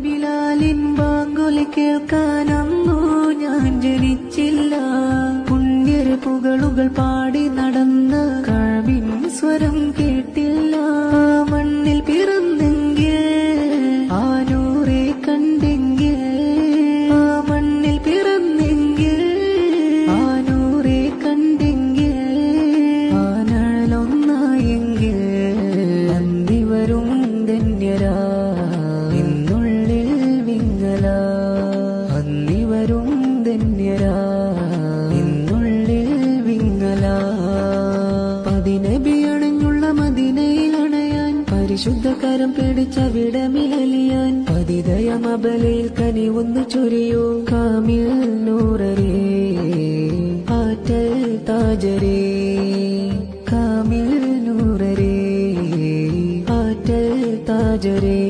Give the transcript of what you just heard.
ബിലാലിൻ ബാങ്കുലി കേൾക്കാനന്നു ഞാൻ ജനിച്ചില്ല. പുണ്യരപ്പുകളുകൾ പാടി നടന്ന കഅബിൻ സ്വരം കേട്ടില്ല. മണ്ണിൽ പിറന്നെങ്കിൽ ആ നൂറെ കണ്ടെങ്കിൽ, ആ മണ്ണിൽ പിറന്നെങ്കിൽ ആ നൂറെ കണ്ടെങ്കിൽ, ആ നഴലൊന്നായെങ്കിൽ അന്തിവരും ധന്യരാ എന്നുള്ളിൽ വിങ്ങല. അന്നിവരും ധന്യരാ എന്നുള്ളിൽ വിങ്ങല. പതിനബി അണഞ്ഞുള്ള മദീനയിൽ അണയാൻ, പരിശുദ്ധ കരം പിടിച്ച വിടമിലലിയാൻ, പതിതയമബലയിൽ കനിവൊന്നു ചൊരിയൂ കാമിൽ നൂറരേ ആറ്റൽ താജരേ. കാമിൽ നൂറരേ ആറ്റൽ താജരേ.